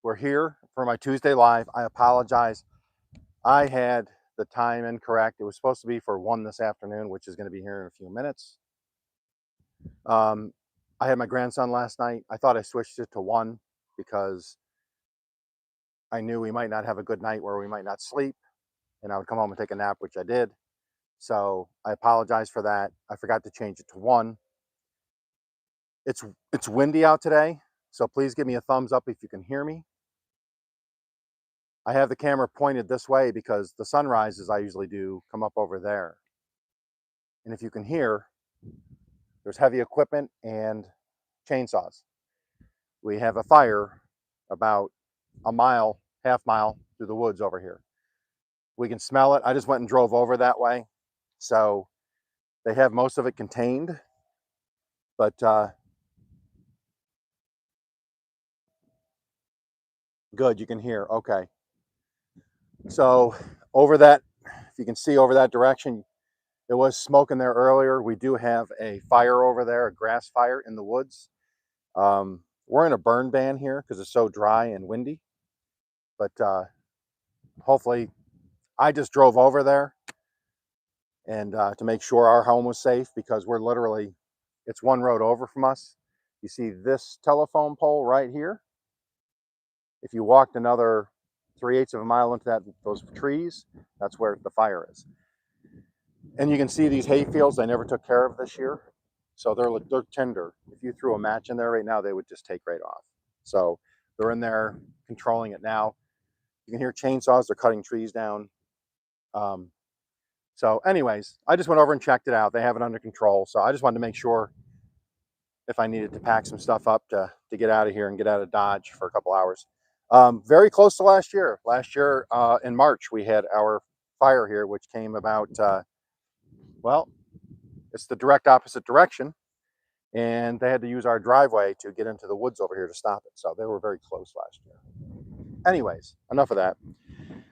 we're here for my Tuesday live. I apologize. I had the time incorrect. It was supposed to be for 1 this afternoon, which is going to be here in a few minutes. I had my grandson last night. I thought I switched it to 1 because I knew we might not have a good night where we might not sleep, and I would come home and take a nap, which I did. So I apologize for that. I forgot to change it to 1. It's windy out today, so please give me a thumbs up if you can hear me. I have the camera pointed this way because the sunrises I usually do come up over there. And if you can hear, there's heavy equipment and chainsaws. We have a fire about a mile, half mile through the woods over here. We can smell it. I just went and drove over that way. So they have most of it contained, but good, you can hear, okay. So over that, if you can see over that direction, it was smoking there earlier. We do have a fire over there, a grass fire in the woods. We're in a burn ban here because it's so dry and windy. But hopefully, I just drove over there and to make sure our home was safe because we're literally, it's 1 road over from us. You see this telephone pole right here. If you walked another 3/8 of a mile into those trees, that's where the fire is. And you can see these hay fields I never took care of this year. So they're tender. If you threw a match in there right now, they would just take right off. So they're in there controlling it now. You can hear chainsaws, they're cutting trees down. So anyways, I just went over and checked it out. They have it under control. So I just wanted to make sure if I needed to pack some stuff up to get out of here and get out of Dodge for a couple hours. Very close to last year. Last year in March, we had our fire here, which came about, well, it's the direct opposite direction. And they had to use our driveway to get into the woods over here to stop it. So they were very close last year. Anyways, enough of that.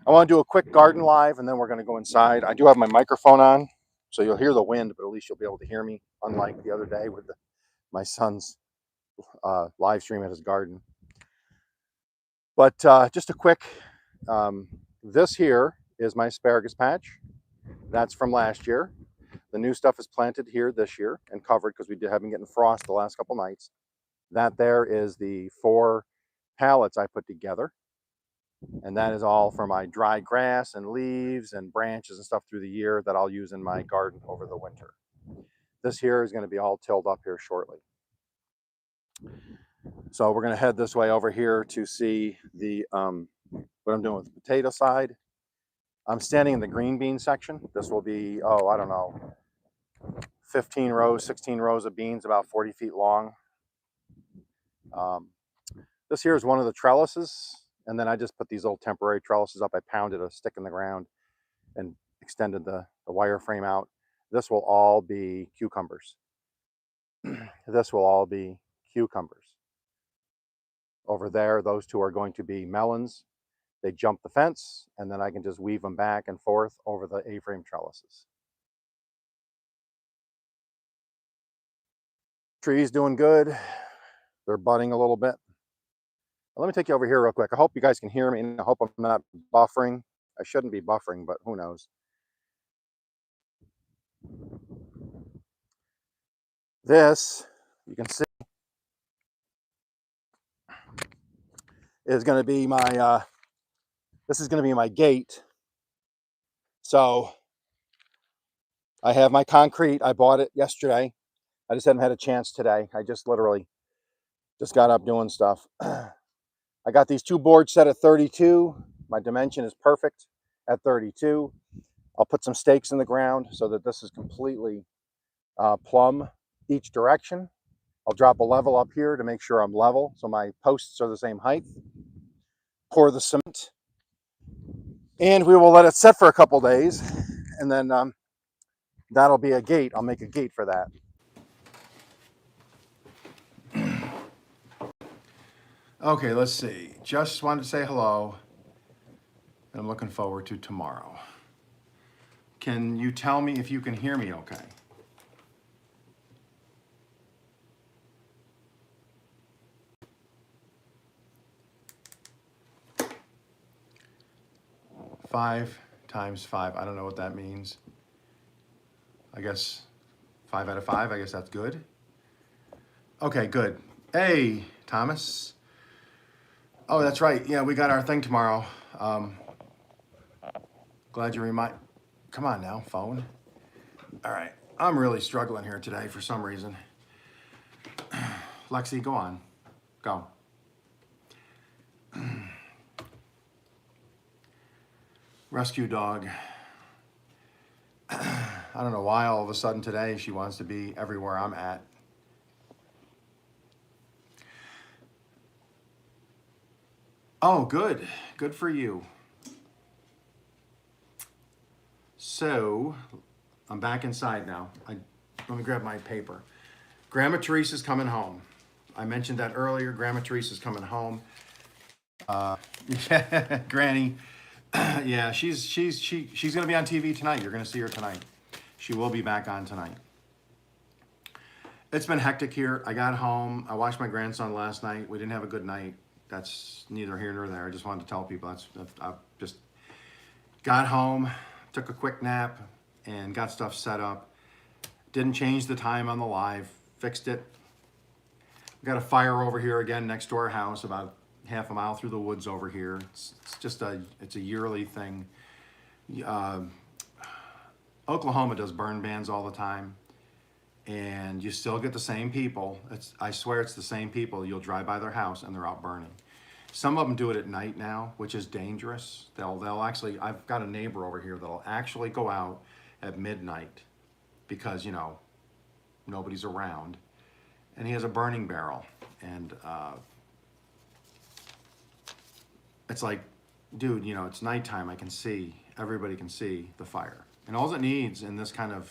I want to do a quick garden live and then we're going to go inside. I do have my microphone on, so you'll hear the wind, but at least you'll be able to hear me, unlike the other day with my son's live stream at his garden. But just a quick, this here is my asparagus patch. That's from last year. The new stuff is planted here this year and covered because we have been getting frost the last couple nights. That there is the 4 pallets I put together. And that is all for my dry grass and leaves and branches and stuff through the year that I'll use in my garden over the winter. This here is going to be all tilled up here shortly. So we're going to head this way over here to see the what I'm doing with the potato side. I'm standing in the green bean section. This will be, oh, I don't know, 15 rows, 16 rows of beans, about 40 feet long. This here is one of the trellises. And then I just put these little temporary trellises up. I pounded a stick in the ground and extended the wire frame out. This will all be cucumbers. This will all be cucumbers. Over there, those 2 are going to be melons. They jump the fence, and then I can just weave them back and forth over the A-frame trellises. Trees doing good. They're budding a little bit. Let me take you over here real quick. I hope you guys can hear me, and I hope I'm not buffering. I shouldn't be buffering, but who knows. This, you can see, is going to be my, this is going to be my gate. So I have my concrete. I bought it yesterday. I just haven't had a chance today. I just literally just got up doing stuff. I got these 2 boards set at 32. My dimension is perfect at 32. I'll put some stakes in the ground so that this is completely plumb each direction. I'll drop a level up here to make sure I'm level, so my posts are the same height. Pour the cement, and we will let it set for a couple days, and then that'll be a gate. I'll make a gate for that. Okay, let's see. Just wanted to say hello. I'm looking forward to tomorrow. Can you tell me if you can hear me okay? 5 times 5. I don't know what that means. I guess 5 out of 5. I guess that's good. Okay, good. Hey, Thomas. Oh, that's right. Yeah, we got our thing tomorrow. Glad you remind. Come on now, phone. All right. I'm really struggling here today for some reason. Lexi, go on. Go. Rescue dog. I don't know why all of a sudden today she wants to be everywhere I'm at. Oh, good. Good for you. So, I'm back inside now. Let me grab my paper. Grandma Teresa's coming home. I mentioned that earlier. Grandma Teresa's coming home. Yeah, Granny. Yeah, she's gonna be on TV tonight. You're gonna see her tonight. She will be back on tonight. It's been hectic here. I got home. I watched my grandson last night. We didn't have a good night. That's neither here nor there. I just wanted to tell people I just got home, took a quick nap, and got stuff set up. Didn't change the time on the live. Fixed it. We got a fire over here again next to our house, about half a mile through the woods over here. It's a yearly thing. Oklahoma does burn bans all the time, and you still get the same people. I swear it's the same people. You'll drive by their house and they're out burning. Some of them do it at night now, which is dangerous. They'll actually, I've got a neighbor over here that'll actually go out at midnight because, you know, nobody's around, and he has a burning barrel, and it's like, dude, you know, it's nighttime. I can see, everybody can see the fire. And all it needs in this kind of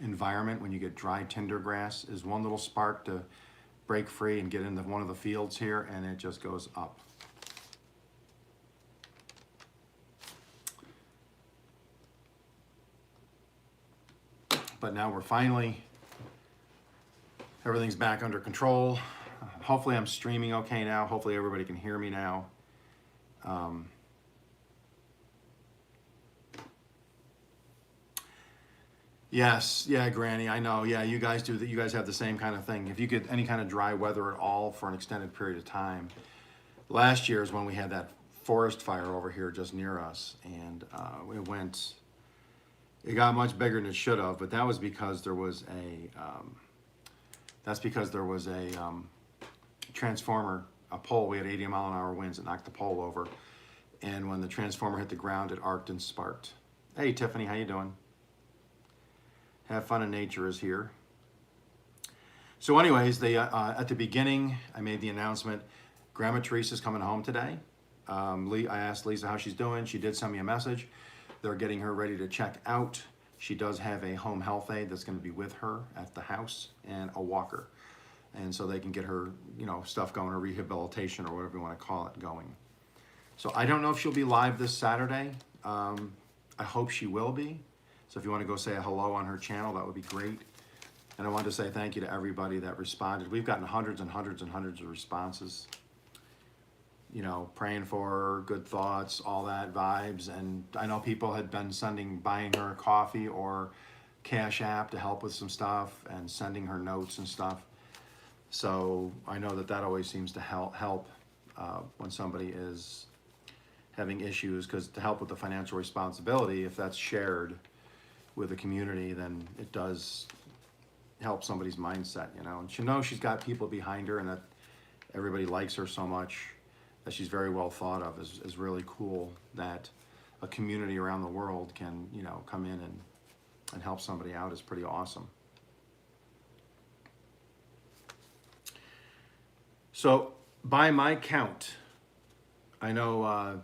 environment, when you get dry tinder grass, is one little spark to break free and get into one of the fields here, and it just goes up. But now we're finally, everything's back under control. Hopefully I'm streaming okay now. Hopefully everybody can hear me now. Yes, yeah, Granny, I know. Yeah, you guys do that. You guys have the same kind of thing. If you get any kind of dry weather at all for an extended period of time. Last year is when we had that forest fire over here just near us, and it got much bigger than it should have, but that was because there was a transformer, a pole. We had 80-mile-an-hour winds that knocked the pole over, and when the transformer hit the ground, it arced and sparked. Hey, Tiffany, how you doing? Have Fun in Nature is here. So anyways, at the beginning, I made the announcement, Grandma Teresa's coming home today. I asked Lisa how she's doing. She did send me a message. They're getting her ready to check out. She does have a home health aide that's going to be with her at the house, and a walker. And so they can get her, you know, stuff going, or rehabilitation, or whatever you want to call it, going. So I don't know if she'll be live this Saturday. I hope she will be. So if you want to go say a hello on her channel, that would be great. And I want to say thank you to everybody that responded. We've gotten hundreds and hundreds and hundreds of responses. You know, praying for her, good thoughts, all that, vibes. And I know people had been buying her coffee or Cash App to help with some stuff, and sending her notes and stuff. So I know that always seems to help when somebody is having issues, because to help with the financial responsibility, if that's shared with the community, then it does help somebody's mindset, you know. And she knows she's got people behind her, and that everybody likes her so much, that she's very well thought of, is really cool that a community around the world can, you know, come in and help somebody out. Is pretty awesome. So by my count, I know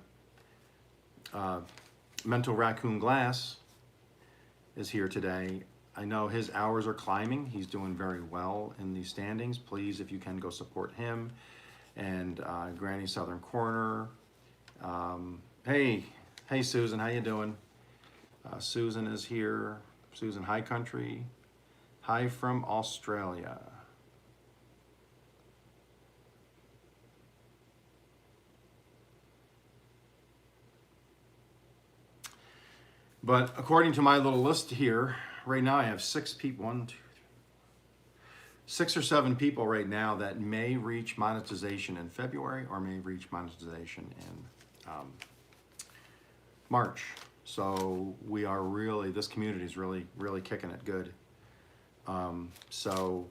Mental Raccoon Glass is here today. I know his hours are climbing. He's doing very well in the standings. Please, if you can, go support him. And Granny Southern Corner. Hey Susan, how you doing? Susan is here. Susan High Country. Hi from Australia. But according to my little list here, right now I have 6 people, 1, 2, 6 or 7 people right now that may reach monetization in February or may reach monetization in March. So we are really, this community is really, really kicking it good. So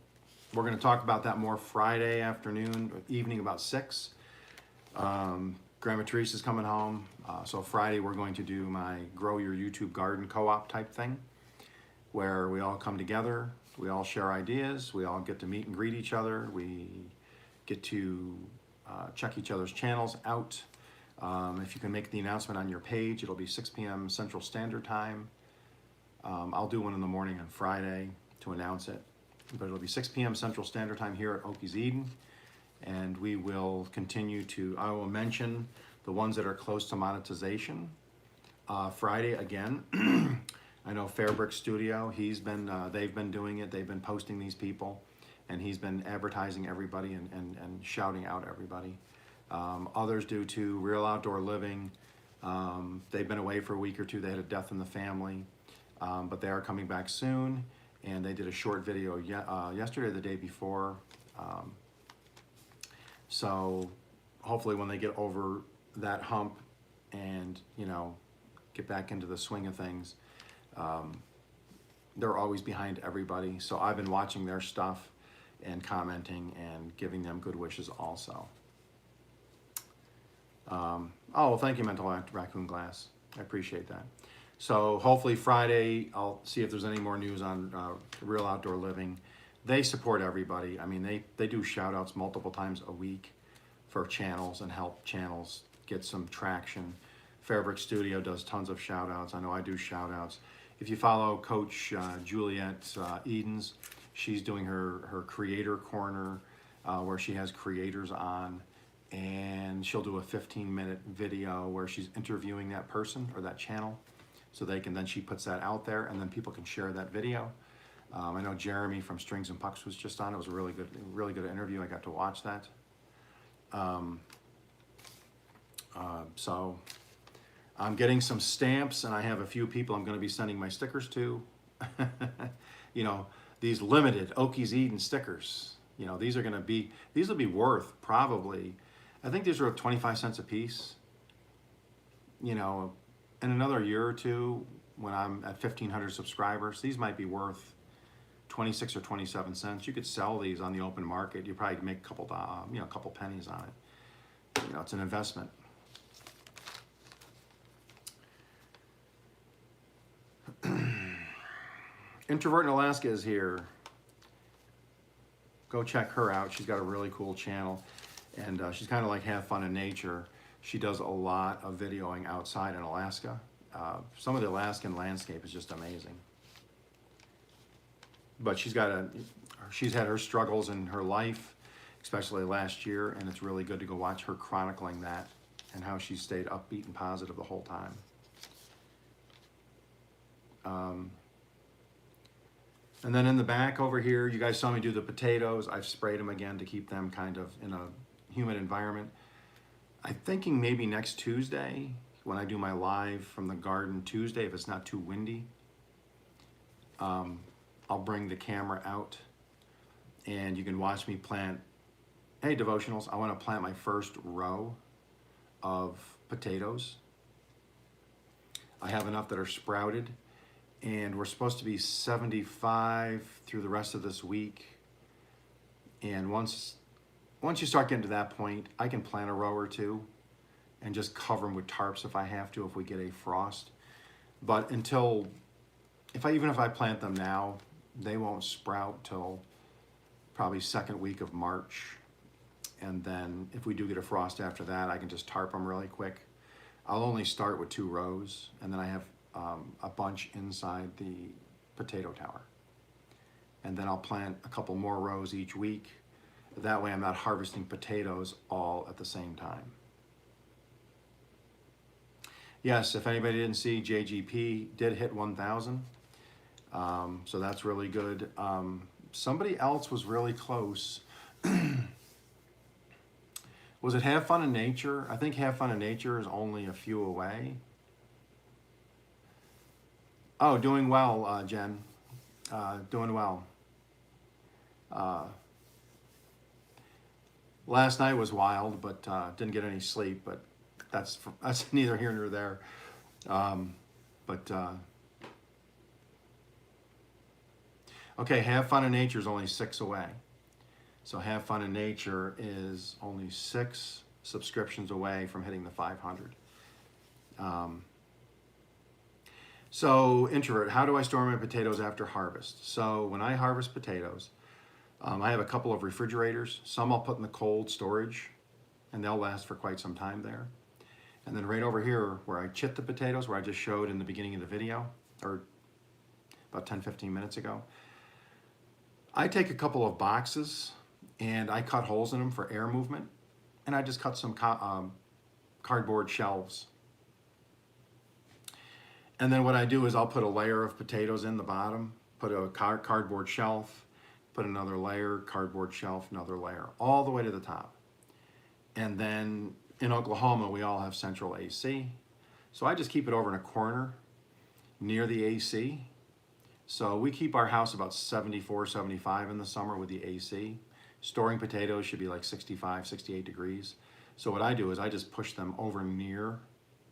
we're going to talk about that more Friday afternoon, evening about 6. Grandma Teresa is coming home. So Friday we're going to do my Grow Your YouTube Garden co-op type thing, where we all come together, we all share ideas, we all get to meet and greet each other, we get to check each other's channels out. If you can make the announcement on your page, it'll be 6 p.m. Central Standard Time. I'll do one in the morning on Friday to announce it, but it'll be 6 p.m. Central Standard Time here at Okies Eden. And we will continue to, I will mention the ones that are close to monetization. Friday again, I know Fairbrick Studio, they've been doing it, they've been posting these people, and he's been advertising everybody and shouting out everybody. Others do too, Real Outdoor Living, they've been away for a week or two, they had a death in the family, but they are coming back soon, and they did a short video yesterday or the day before. So hopefully when they get over that hump and, you know, get back into the swing of things, they're always behind everybody. So I've been watching their stuff and commenting and giving them good wishes also. Oh, well, thank you, Mental Raccoon Glass. I appreciate that. So hopefully Friday, I'll see if there's any more news on Real Outdoor Living. They support everybody. I mean, they do shout outs multiple times a week for channels and help channels get some traction. Fairbrick Studio does tons of shout outs. I know I do shout outs. If you follow Coach Juliet Edens, she's doing her creator corner where she has creators on, and she'll do a 15-minute video where she's interviewing that person or that channel, so then she puts that out there, and then people can share that video. I know Jeremy from Strings and Pucks was just on. It was a really good interview. I got to watch that. So I'm getting some stamps, and I have a few people I'm going to be sending my stickers to. You know, these limited Okies Eden stickers. You know, these will be worth probably, I think these are 25 cents a piece. You know, in another year or two, when I'm at 1,500 subscribers, these might be worth 26 or 27 cents. You could sell these on the open market. You probably make a couple pennies on it. You know, it's an investment. Introvert in Alaska is here. Go check her out. She's got a really cool channel, and she's kind of like Have Fun in Nature. She does a lot of videoing outside in Alaska. Some of the Alaskan landscape is just amazing. But she's had her struggles in her life, especially last year, and it's really good to go watch her chronicling that and how she stayed upbeat and positive the whole time. And then in the back over here, you guys saw me do the potatoes. I've sprayed them again to keep them kind of in a humid environment. I'm thinking maybe next Tuesday, when I do my live from the garden Tuesday, if it's not too windy, I'll bring the camera out and you can watch me plant. Hey, devotionals, I want to plant my first row of potatoes. I have enough that are sprouted, and we're supposed to be 75 through the rest of this week. And once you start getting to that point, I can plant a row or two and just cover them with tarps if I have to, if we get a frost. But even if I plant them now, they won't sprout till probably second week of March. And then if we do get a frost after that, I can just tarp them really quick. I'll only start with 2 rows, and then I have a bunch inside the potato tower. And then I'll plant a couple more rows each week. That way I'm not harvesting potatoes all at the same time. Yes, if anybody didn't see, JGP did hit 1,000. So that's really good. Somebody else was really close. Was it Have Fun in Nature? I think Have Fun in Nature is only a few away. Oh, doing well, Jen. Doing well. Uh, Last night was wild, but didn't get any sleep. But that's neither here nor there. Um, but okay, Have Fun in Nature is only 6 away. So Have Fun in Nature is only 6 subscriptions away from hitting the 500. So introvert, how do I store my potatoes after harvest? So when I harvest potatoes, I have a couple of refrigerators. Some I'll put in the cold storage, and they'll last for quite some time there. And then right over here where I chit the potatoes, where I just showed in the beginning of the video, or about 10-15 minutes ago, I take a couple of boxes and I cut holes in them for air movement, and I just cut some cardboard shelves. And then what I do is I'll put a layer of potatoes in the bottom, put a cardboard shelf, put another layer, cardboard shelf, another layer, all the way to the top. And then in Oklahoma, we all have central AC. So I just keep it over in a corner near the AC. So we keep our house about 74, 75 in the summer with the AC. Storing potatoes should be like 65, 68 degrees. So what I do is I just push them over near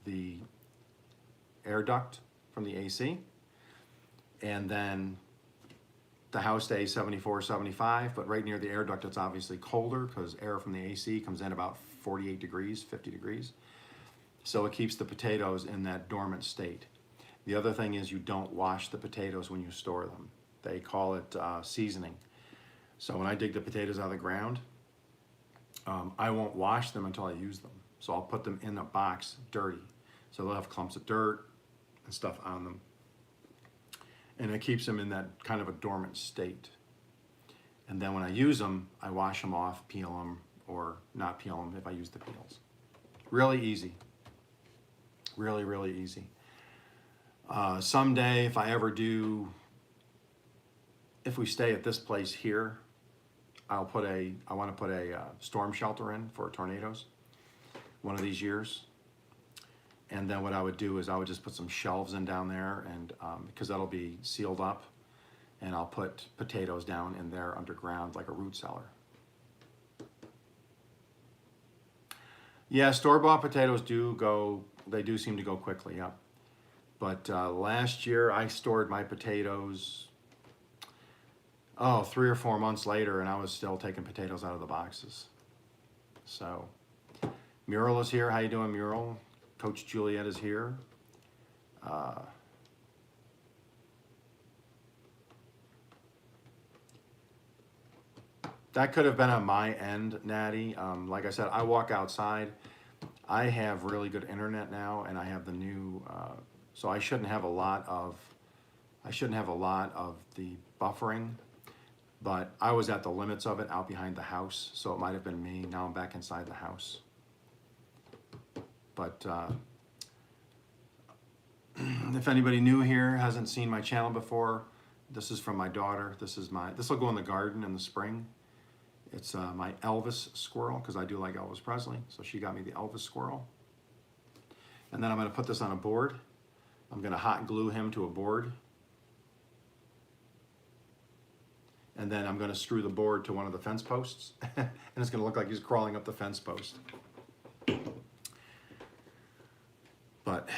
the air duct from the AC. And then the house stays 74, 75, but right near the air duct, it's obviously colder because air from the AC comes in about 48 degrees, 50 degrees. So it keeps the potatoes in that dormant state. The other thing is you don't wash the potatoes when you store them. They call it seasoning. So when I dig the potatoes out of the ground, I won't wash them until I use them. So I'll put them in a box dirty. So they'll have clumps of dirt and stuff on them. And it keeps them in that kind of a dormant state. And then when I use them, I wash them off, peel them, or not peel them if I use the peels. Really easy. Really, really easy. Someday, if we stay at this place here, I want to put a storm shelter in for tornadoes one of these years. And then what I would do is I would just put some shelves in down there, and because that'll be sealed up, and I'll put potatoes down in there underground like a root cellar. Yeah, store-bought potatoes they do seem to go quickly, yeah. But last year I stored my potatoes, 3 or 4 months later, and I was still taking potatoes out of the boxes. So, Muriel is here. How you doing, Muriel? Coach Juliet is here. That could have been on my end, Natty. Like I said, I walk outside. I have really good internet now, and I have the new, so I shouldn't have a lot of the buffering, but I was at the limits of it out behind the house, so it might have been me. Now I'm back inside the house. But if anybody new here hasn't seen my channel before, this is from my daughter. This will go in the garden in the spring. It's my Elvis squirrel, because I do like Elvis Presley. So she got me the Elvis squirrel. And then I'm going to put this on a board. I'm going to hot glue him to a board. And then I'm going to screw the board to one of the fence posts. And it's going to look like he's crawling up the fence post. But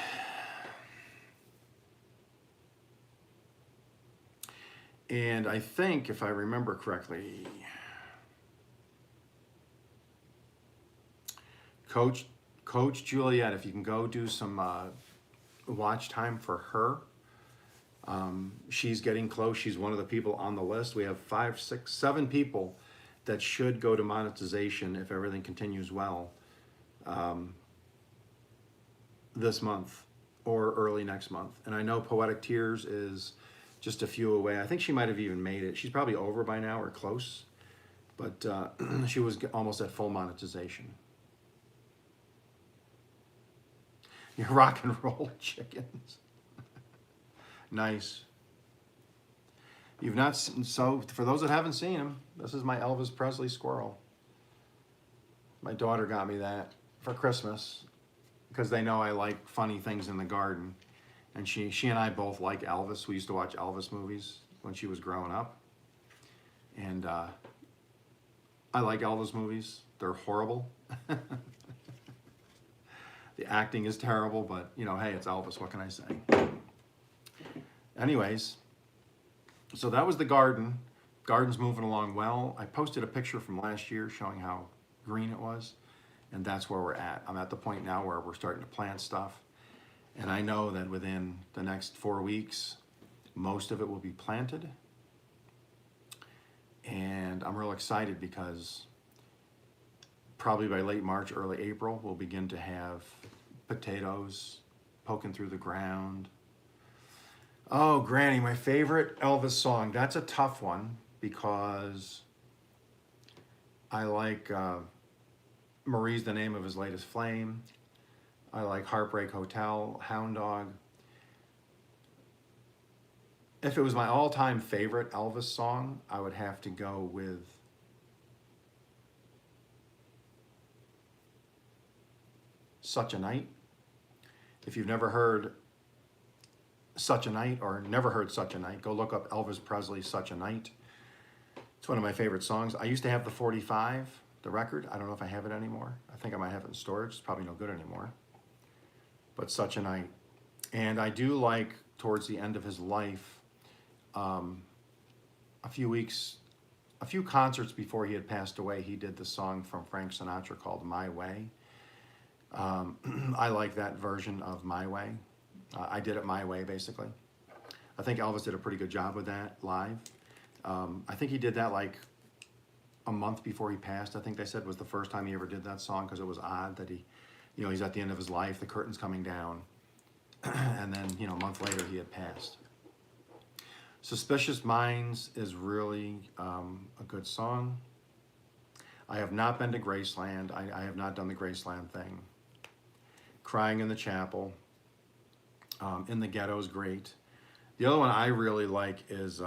and I think, if I remember correctly, Coach Juliet, if you can go do some watch time for her. She's getting close. She's one of the people on the list. We have 5, 6, 7 people that should go to monetization if everything continues well this month or early next month. And I know Poetic Tears is just a few away. I think she might have even made it. She's probably over by now or close, but she was almost at full monetization. Your rock and roll chickens. Nice. You've not seen, so for those that haven't seen him, this is my Elvis Presley squirrel. My daughter got me that for Christmas because they know I like funny things in the garden. And she and I both like Elvis. We used to watch Elvis movies when she was growing up. And I like Elvis movies. They're horrible. The acting is terrible, but you know, hey, it's Elvis. What can I say? Anyways, so that was the garden. Garden's moving along well. I posted a picture from last year showing how green it was, and that's where we're at. I'm at the point now where we're starting to plant stuff, and I know that within the next 4 weeks, most of it will be planted. And I'm real excited because probably by late March, early April, we'll begin to have potatoes poking through the ground. Oh, Granny, my favorite Elvis song. That's a tough one because I like Marie's the name of his latest flame. I like Heartbreak Hotel, Hound Dog. If it was my all-time favorite Elvis song, I would have to go with Such a Night. If you've never heard Such a Night or never heard Such a Night, go look up Elvis Presley Such a Night. It's one of my favorite songs. I used to have the 45, the record. I don't know if I have it anymore. I think I might have it in storage. It's probably no good anymore. But Such a Night. And I do like, towards the end of his life, a few concerts before he had passed away, he did the song from Frank Sinatra called My Way. I like that version of My Way. I did it my way, basically. I think Elvis did a pretty good job with that live. I think he did that like a month before he passed. I think they said was the first time he ever did that song because it was odd that he, you know, he's at the end of his life, the curtain's coming down, and then, you know, a month later he had passed. Suspicious Minds is really a good song. I have not been to Graceland. I have not done the Graceland thing. Crying in the Chapel. In the Ghetto is great. The other one I really like is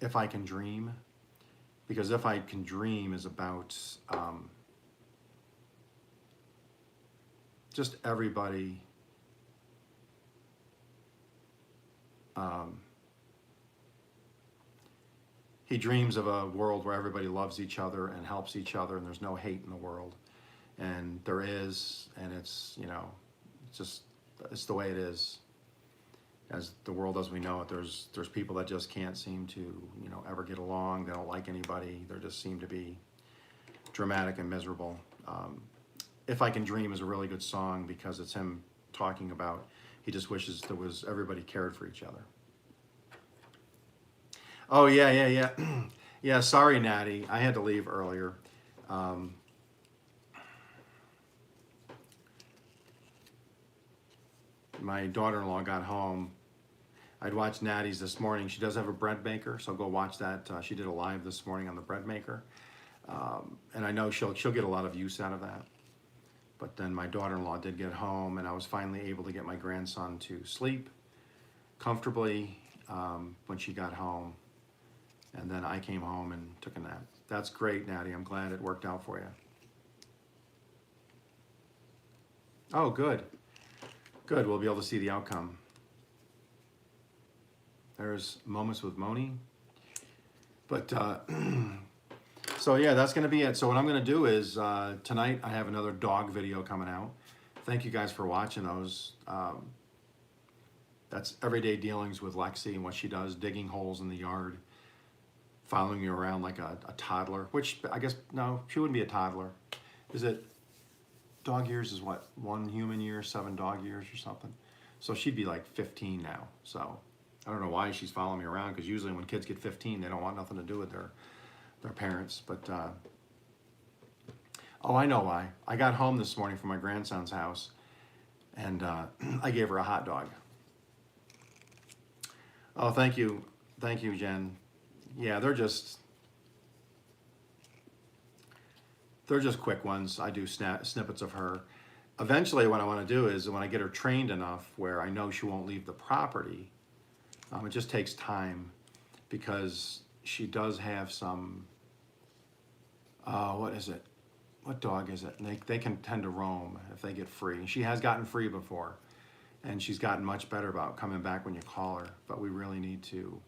If I Can Dream, because If I Can Dream is about just everybody he dreams of a world where everybody loves each other and helps each other and there's no hate in the world. And there is, and it's, you know, it's the way it is. As the world as we know it, there's people that just can't seem to, you know, ever get along. They don't like anybody. They just seem to be dramatic and miserable. If I Can Dream is a really good song because it's him talking about he just wishes there was everybody cared for each other. Oh yeah. Yeah, sorry, Natty. I had to leave earlier. My daughter-in-law got home. I'd watched Natty's this morning. She does have a bread maker, so go watch that. She did a live this morning on the bread maker, and I know she'll get a lot of use out of that. But then my daughter-in-law did get home, and I was finally able to get my grandson to sleep comfortably when she got home. And then I came home and took a nap. That's great, Natty. I'm glad it worked out for you. Oh, good. Good. We'll be able to see the outcome. There's Moments with Moni. But, so yeah, that's going to be it. So what I'm going to do is tonight I have another dog video coming out. Thank you guys for watching those. That's everyday dealings with Lexi and what she does, digging holes in the yard, following you around like a toddler, which I guess, no, she wouldn't be a toddler. Is it, dog years is what, 1 human year, 7 dog years or something? So she'd be like 15 now. So I don't know why she's following me around, because usually when kids get 15, they don't want nothing to do with their parents. But, oh, I know why. I got home this morning from my grandson's house, and I gave her a hot dog. Oh, thank you. Thank you, Jen. Yeah, they're just quick ones. I do snippets of her. Eventually, what I want to do is when I get her trained enough where I know she won't leave the property, it just takes time because she does have some, what is it? What dog is it? And they can tend to roam if they get free. And she has gotten free before. And she's gotten much better about coming back when you call her, but we really need to.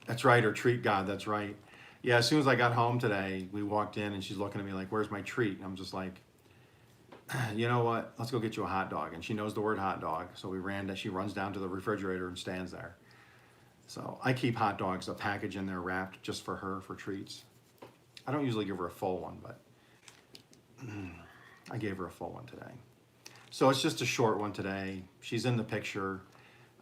That's right, her treat god, that's right. Yeah, as soon as I got home today, we walked in and she's looking at me like, where's my treat? And I'm just like, you know what? Let's go get you a hot dog. And she knows the word hot dog. So she runs down to the refrigerator and stands there. So I keep hot dogs, a package in there wrapped just for her for treats. I don't usually give her a full one, but I gave her a full one today. So it's just a short one today. She's in the picture.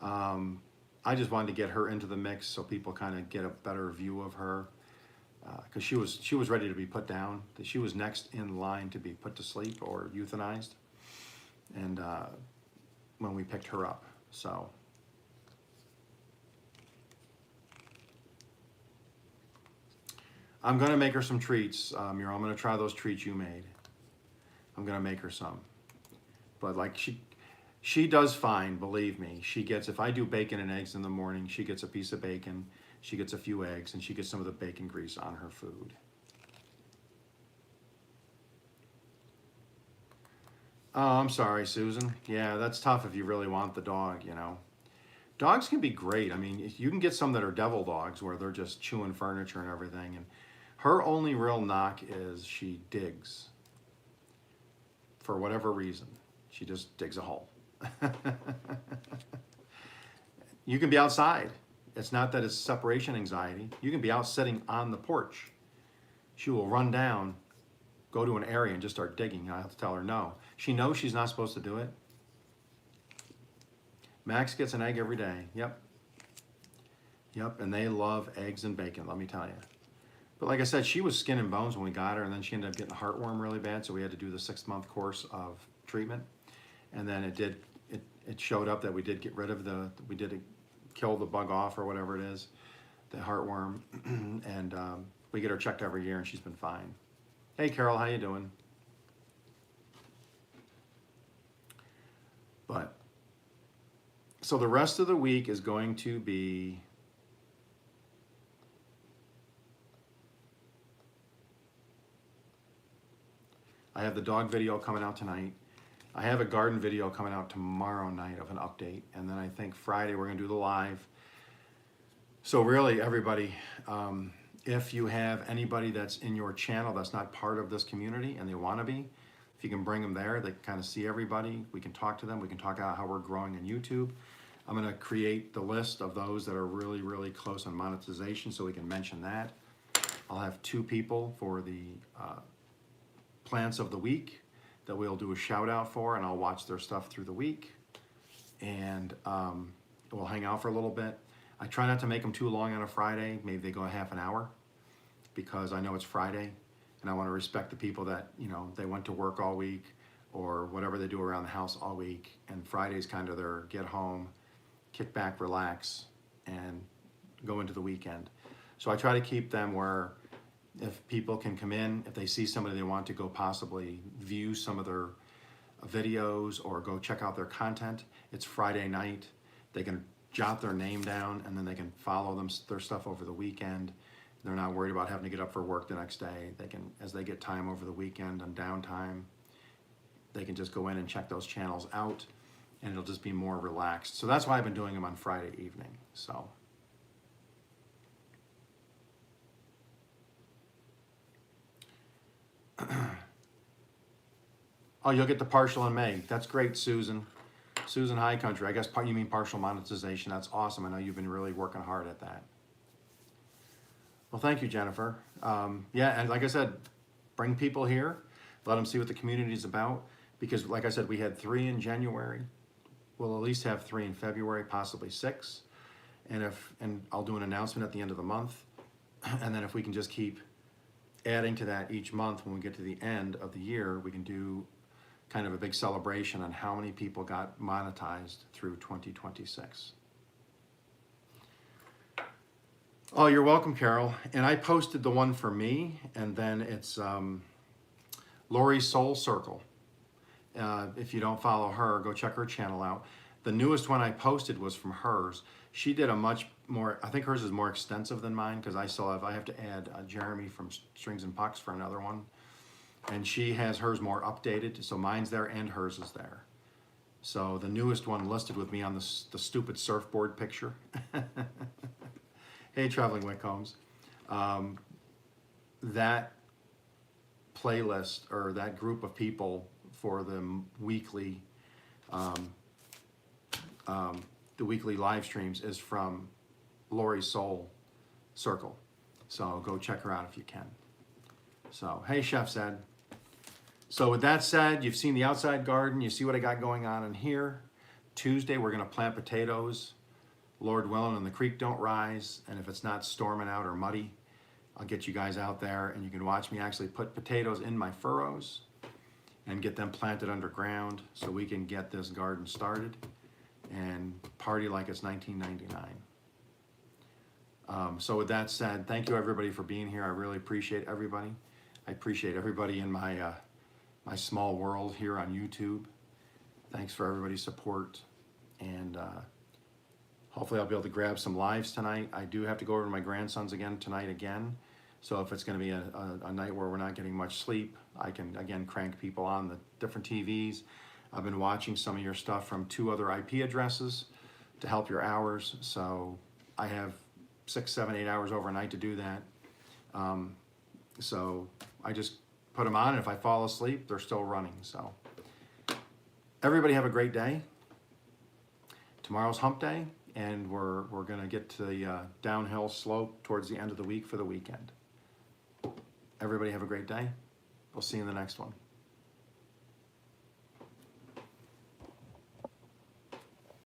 I just wanted to get her into the mix so people kind of get a better view of her, because she was ready to be put down. She was next in line to be put to sleep or euthanized, and when we picked her up, so. I'm gonna make her some treats. I'm gonna try those treats you made. I'm gonna make her some, but like she does fine, believe me. She gets, if I do bacon and eggs in the morning, she gets a piece of bacon, she gets a few eggs, and she gets some of the bacon grease on her food. Oh, I'm sorry, Susan. Yeah, that's tough if you really want the dog, you know. Dogs can be great. I mean, you can get some that are devil dogs where they're just chewing furniture and everything. And her only real knock is she digs. For whatever reason, she just digs a hole. You can be outside. It's not that it's separation anxiety. You can be out sitting on the porch. She will run down, go to an area and just start digging. I have to tell her no. She knows she's not supposed to do it. Max gets an egg every day. Yep. Yep, and they love eggs and bacon, let me tell you. But like I said, she was skin and bones when we got her, and then she ended up getting a heartworm really bad, so we had to do the 6-month course of treatment. And then it showed up that we did get rid of kill the bug off or whatever it is, the heartworm, and we get her checked every year, and she's been fine. Hey, Carol, how you doing? But, so the rest of the week is going to be I have the dog video coming out tonight. I have a garden video coming out tomorrow night of an update. And then I think Friday we're gonna do the live. So really everybody, if you have anybody that's in your channel that's not part of this community and they wanna be, if you can bring them there, they can kind of see everybody. We can talk to them. We can talk about how we're growing on YouTube. I'm gonna create the list of those that are really, really close on monetization so we can mention that. I'll have 2 people for the plants of the week that we'll do a shout out for, and I'll watch their stuff through the week, and we'll hang out for a little bit. I try not to make them too long on a Friday. Maybe they go a half an hour because I know it's Friday and I want to respect the people that, you know, they went to work all week or whatever they do around the house all week, and Friday's kind of their get home, kick back, relax, and go into the weekend. So I try to keep them where if people can come in, if they see somebody they want to go possibly view some of their videos or go check out their content, it's Friday night. They can jot their name down and then they can follow their stuff over the weekend. They're not worried about having to get up for work the next day. They can, as they get time over the weekend and downtime, they can just go in and check those channels out, and it'll just be more relaxed. So that's why I've been doing them on Friday evening. So. Oh, you'll get the partial in May. That's great, Susan. Susan High Country. I guess you mean partial monetization. That's awesome. I know you've been really working hard at that. Well, thank you, Jennifer. Yeah, and like I said, bring people here. Let them see what the community is about. Because like I said, we had 3 in January. We'll at least have 3 in February, possibly 6. And I'll do an announcement at the end of the month. And then if we can just keep adding to that each month, when we get to the end of the year, we can do kind of a big celebration on how many people got monetized through 2026. Oh, you're welcome, Carol. And I posted the one for me, and then it's Lori's Soul Circle. If you don't follow her, go check her channel out. The newest one I posted was from hers. She did a much more, I think hers is more extensive than mine, because I have to add Jeremy from Strings and Pucks for another one. And she has hers more updated, so mine's there and hers is there. So the newest one listed with me on the stupid surfboard picture. Hey, Traveling Wickcombs. That playlist, or that group of people for the weekly live streams, is from Lori's Soul Circle. So go check her out if you can. So, hey, Chef Zed. So with that said, you've seen the outside garden. You see what I got going on in here. Tuesday, we're going to plant potatoes, Lord willing, and the creek don't rise. And if it's not storming out or muddy, I'll get you guys out there and you can watch me actually put potatoes in my furrows and get them planted underground so we can get this garden started and party like it's 1999. So with that said, thank you everybody for being here. I really appreciate everybody. I appreciate everybody in my my small world here on YouTube. Thanks for everybody's support, and hopefully I'll be able to grab some lives tonight. I do have to go over to my grandson's tonight again. So if it's going to be a night where we're not getting much sleep, I can again crank people on the different TVs. I've been watching some of your stuff from 2 other IP addresses to help your hours. So I have 6, 7, 8 hours overnight to do that. So I just put them on, and if I fall asleep, they're still running. So everybody have a great day. Tomorrow's hump day, and we're going to get to the downhill slope towards the end of the week for the weekend. Everybody have a great day. We'll see you in the next one.